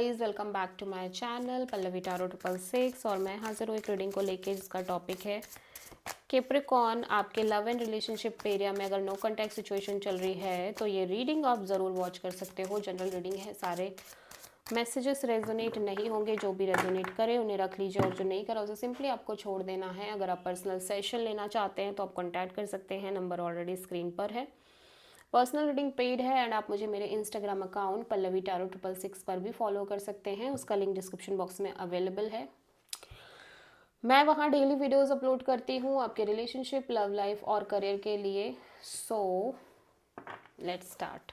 Guys welcome back to my channel Pallavi tarot 666 और मैं हाजिर हूँ एक रीडिंग को लेके जिसका टॉपिक है कैप्रिकॉर्न। आपके लव एंड रिलेशनशिप एरिया में अगर नो कॉन्टैक्ट सिचुएशन चल रही है तो ये रीडिंग आप ज़रूर वॉच कर सकते हो। जनरल रीडिंग है, सारे मैसेजेस रेजोनेट नहीं होंगे, जो भी रेजोनेट करे उन्हें रख लीजिए और जो नहीं करा उसे सिंपली आपको छोड़ देना है। अगर आप पर्सनल सेशन लेना चाहते हैं तो आप कॉन्टैक्ट कर सकते हैं, नंबर ऑलरेडी स्क्रीन पर है। पर्सनल रीडिंग पेड है एंड आप मुझे मेरे इंस्टाग्राम अकाउंट पल्लवी टारो 666 पर भी फॉलो कर सकते हैं, उसका लिंक डिस्क्रिप्शन बॉक्स में अवेलेबल है। मैं वहाँ डेली वीडियोस अपलोड करती हूँ आपके रिलेशनशिप, लव लाइफ और करियर के लिए। So let's start.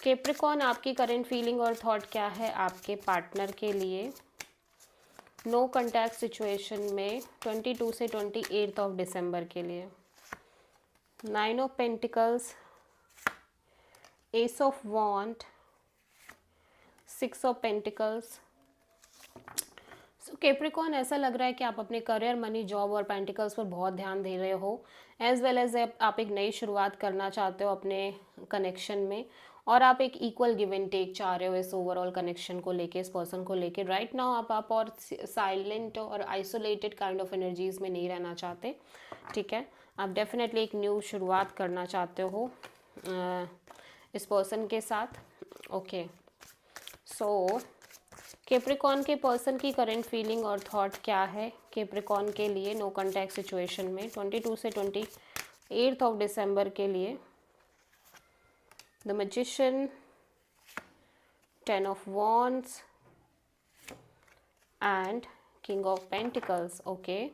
कैप्रिकॉर्न, आपकी करंट फीलिंग और थॉट क्या है आपके पार्टनर के लिए नो कॉन्टैक्ट सिचुएशन में 22 से 28 ऑफ दिसंबर के लिए। 9 of pentacles, ace of wands, 6 of pentacles. So Capricorn, ऐसा लग रहा है कि आप अपने करियर, मनी, जॉब और पेंटिकल्स पर बहुत ध्यान दे रहे हो, एज वेल एज आप एक नई शुरुआत करना चाहते हो अपने कनेक्शन में और आप एक इक्वल गिव एंड टेक चाह रहे हो इस ओवरऑल कनेक्शन को लेके, इस पर्सन को लेके। राइट नाउ आप और साइलेंट और आइसोलेटेड काइंड ऑफ एनर्जीज में नहीं रहना चाहते, ठीक है। आप डेफिनेटली एक न्यू शुरुआत करना चाहते हो इस पर्सन के साथ। ओके, सो कैप्रिकॉर्न के पर्सन की करंट फीलिंग और थॉट क्या है कैप्रिकॉर्न के लिए नो कॉन्टैक्ट सिचुएशन में 22 से 28 ऑफ दिसंबर के लिए। The magician, 10 of wands and king of pentacles. Okay,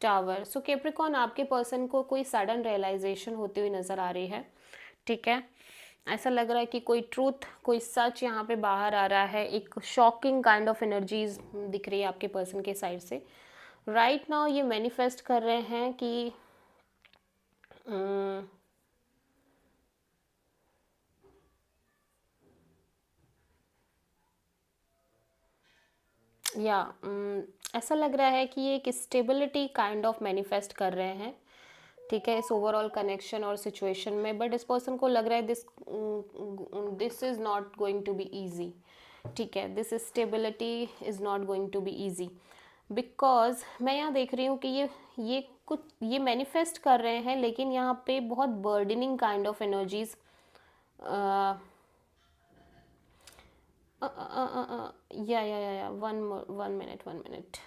tower. So Capricorn, आपके पर्सन को कोई सडन रियलाइजेशन होती हुई नज़र आ रही है, ठीक है। ऐसा लग रहा है कि कोई ट्रूथ, कोई सच यहाँ पे बाहर आ रहा है। एक शॉकिंग काइंड ऑफ एनर्जीज दिख रही है आपके पर्सन के साइड से। राइट नाउ ये मैनिफेस्ट कर रहे हैं कि या ऐसा लग रहा है कि ये एक स्टेबिलिटी काइंड ऑफ मैनिफेस्ट कर रहे हैं, ठीक है, इस ओवरऑल कनेक्शन और सिचुएशन में। बट इस पर्सन को लग रहा है this is not going to be easy, ठीक है। This stability is not going to be easy because मैं यहाँ देख रही हूँ कि ये मैनिफेस्ट कर रहे हैं, लेकिन यहाँ पे बहुत बर्डनिंग काइंड ऑफ एनर्जीज। या वन मिनट।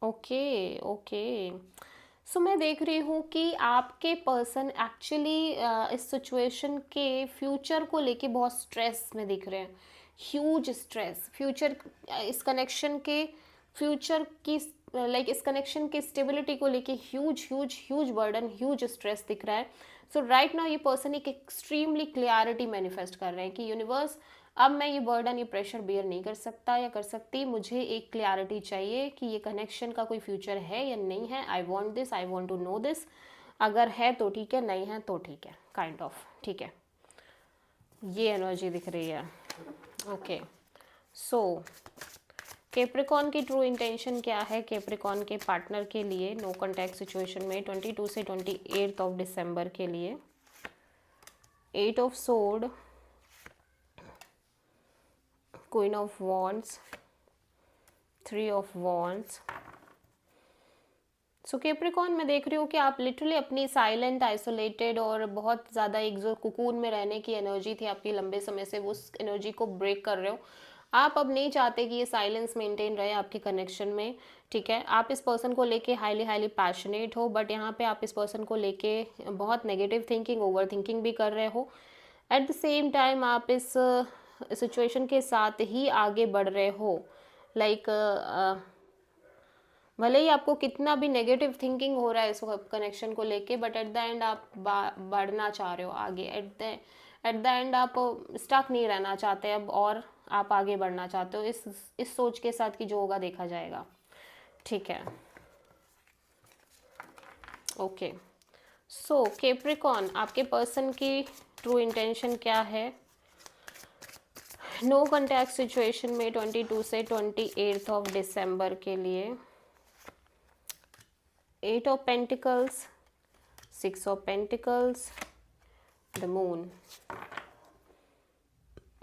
ओके ओके, सो मैं देख रही हूँ कि आपके पर्सन एक्चुअली इस सिचुएशन के फ्यूचर को लेके बहुत स्ट्रेस में दिख रहे हैं। ह्यूज स्ट्रेस फ्यूचर, इस कनेक्शन के फ्यूचर की, लाइक इस कनेक्शन के स्टेबिलिटी को लेके huge huge huge burden, huge stress दिख रहा है। सो राइट नाउ ये पर्सन एक एक्सट्रीमली क्लियरिटी मैनिफेस्ट कर रहे हैं कि यूनिवर्स, अब मैं ये बर्डन, ये प्रेशर बेयर नहीं कर सकता या कर सकती, मुझे एक क्लैरिटी चाहिए कि ये कनेक्शन का कोई फ्यूचर है या नहीं है। I want this, I want to know this. अगर है तो ठीक है, नहीं है तो ठीक है, काइंड ऑफ, ठीक है। ये एनर्जी दिख रही है। ओके, सो कैप्रिकॉर्न की ट्रू इंटेंशन क्या है कैप्रिकॉर्न के पार्टनर के लिए नो कॉन्टैक्ट सिचुएशन में 22 से 28 ऑफ दिसंबर के लिए। 8 of sword, queen of wands, 3 of wands. So Capricorn, मैं देख रही हूँ कि आप लिटरली अपनी साइलेंट, आइसोलेटेड और बहुत ज़्यादा एक जो कुकून में रहने की एनर्जी थी आपकी लंबे समय से, उस एनर्जी को ब्रेक कर रहे हो। आप अब नहीं चाहते कि ये साइलेंस मेंटेन रहे आपके कनेक्शन में, ठीक है। आप इस पर्सन को लेके हाईली हाईली पैशनेट हो, बट यहाँ पे आप इस पर्सन को लेके बहुत नेगेटिव थिंकिंग, ओवर थिंकिंग भी कर रहे हो। एट द सेम टाइम आप इस सिचुएशन के साथ ही आगे बढ़ रहे हो, लाइक भले ही आपको कितना भी नेगेटिव थिंकिंग हो रहा है इस कनेक्शन को लेके, बट एट द एंड आप बढ़ना चाह रहे हो आगे। एट द एंड आप स्टक नहीं रहना चाहते अब, और आप आगे बढ़ना चाहते हो इस सोच के साथ कि जो होगा देखा जाएगा, ठीक है। ओके, सो कैप्रिकॉर्न, आपके पर्सन की ट्रू इंटेंशन क्या है नो कॉन्टैक्ट सिचुएशन में 22 से 28 ऑफ दिसंबर के लिए। 8 of Pentacles, 6 of Pentacles, the moon,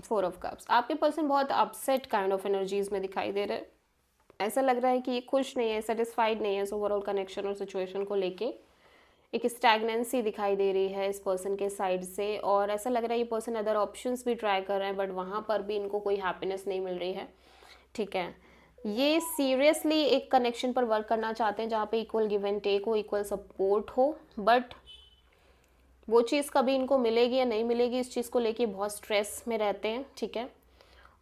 4 of cups. आपके पर्सन बहुत अपसेट काइंड ऑफ एनर्जीज में दिखाई दे रहे हैं। ऐसा लग रहा है कि ये खुश नहीं है, सेटिस्फाइड नहीं है इस ओवरऑल कनेक्शन और सिचुएशन को लेके। एक स्टैग्नेंसी दिखाई दे रही है इस पर्सन के साइड से, और ऐसा लग रहा है ये पर्सन अदर ऑप्शंस भी ट्राई कर रहे हैं, बट वहाँ पर भी इनको कोई हैप्पीनेस नहीं मिल रही है। ठीक है, ये सीरियसली एक कनेक्शन पर वर्क करना चाहते हैं जहाँ पे इक्वल गिव एंड टेक हो, इक्वल सपोर्ट हो, बट वो चीज़ कभी इनको मिलेगी या नहीं मिलेगी इस चीज़ को लेके बहुत स्ट्रेस में रहते हैं। ठीक है,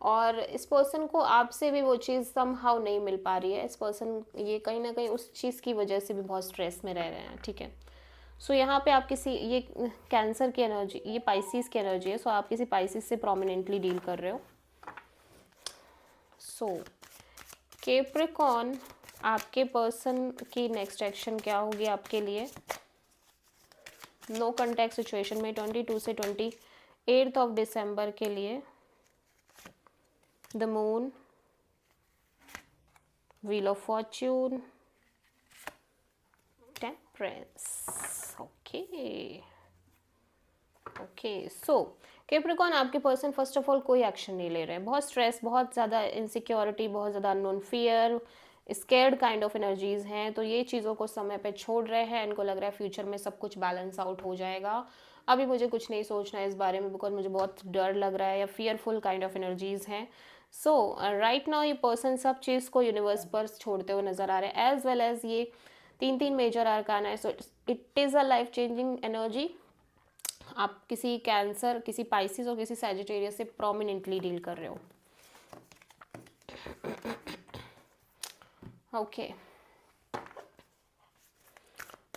और इस पर्सन को आपसे भी वो चीज़ समहाउ नहीं मिल पा रही है। इस पर्सन ये कहीं ना कहीं उस चीज़ की वजह से भी बहुत स्ट्रेस में रह रहे हैं। ठीक है, सो यहाँ पे आप किसी, ये कैंसर की एनर्जी, ये पाइसिस की एनर्जी है, सो आप किसी पाइसिस से प्रोमिनेंटली डील कर रहे हो। सो कैप्रिकॉर्न, आपके पर्सन की नेक्स्ट एक्शन क्या होगी आपके लिए नो कॉन्टैक्ट सिचुएशन में 22 से 28 ऑफ दिसंबर के लिए? The moon, wheel of Fortune, temperance. Okay so Capricorn, आपके पर्सन फर्स्ट ऑफ ऑल कोई एक्शन नहीं ले रहे हैं। बहुत स्ट्रेस, बहुत ज़्यादा इनसिक्योरिटी, बहुत ज़्यादा unknown fear, scared kind of energies हैं, तो ये चीज़ों को समय पे छोड़ रहे हैं। इनको लग रहा है फ्यूचर में सब कुछ बैलेंस आउट हो जाएगा, अभी मुझे कुछ नहीं सोचना है इस बारे में, बिकॉज मुझे बहुत डर लग रहा है, या फियरफुल काइंड ऑफ एनर्जीज हैं। सो राइट नाउ ये पर्सन सब चीज़ को यूनिवर्स पर छोड़ते हुए नजर आ रहे हैं, एज वेल एज ये 3 मेजर आर्काना है। So it is a life changing energy. आप किसी कैंसर, किसी पाइसिस और किसी सैजिटेरियस से प्रोमिनेंटली डील कर रहे हो। ओके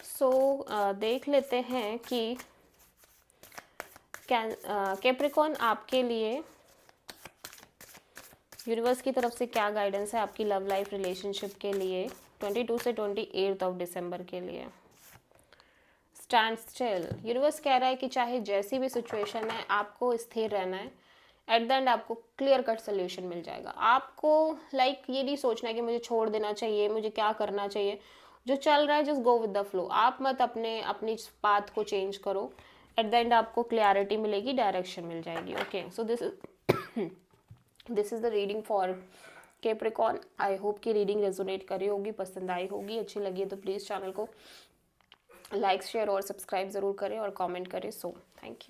सो देख लेते हैं कि कैप्रिकॉर्न आपके लिए यूनिवर्स की तरफ से क्या गाइडेंस है आपकी लव लाइफ रिलेशनशिप के लिए 22 से 28 ऑफ दिसंबर के लिए। स्टैंड स्टिल, यूनिवर्स कह रहा है कि चाहे जैसी भी सिचुएशन है आपको स्थिर रहना है। एट द एंड आपको क्लियर कट सोल्यूशन मिल जाएगा। आपको ये नहीं सोचना है कि मुझे छोड़ देना चाहिए, मुझे क्या करना चाहिए। जो चल रहा है just go with the flow. आप मत अपनी पाथ को चेंज करो। एट द एंड आपको क्लैरिटी मिलेगी, डायरेक्शन मिल जाएगी। Okay so this is the reading for Capricorn. I hope कि रीडिंग रेजोनेट करी होगी, पसंद आई होगी, अच्छी लगी तो प्लीज़ चैनल को लाइक, शेयर और सब्सक्राइब ज़रूर करें और कमेंट करें। So thank you.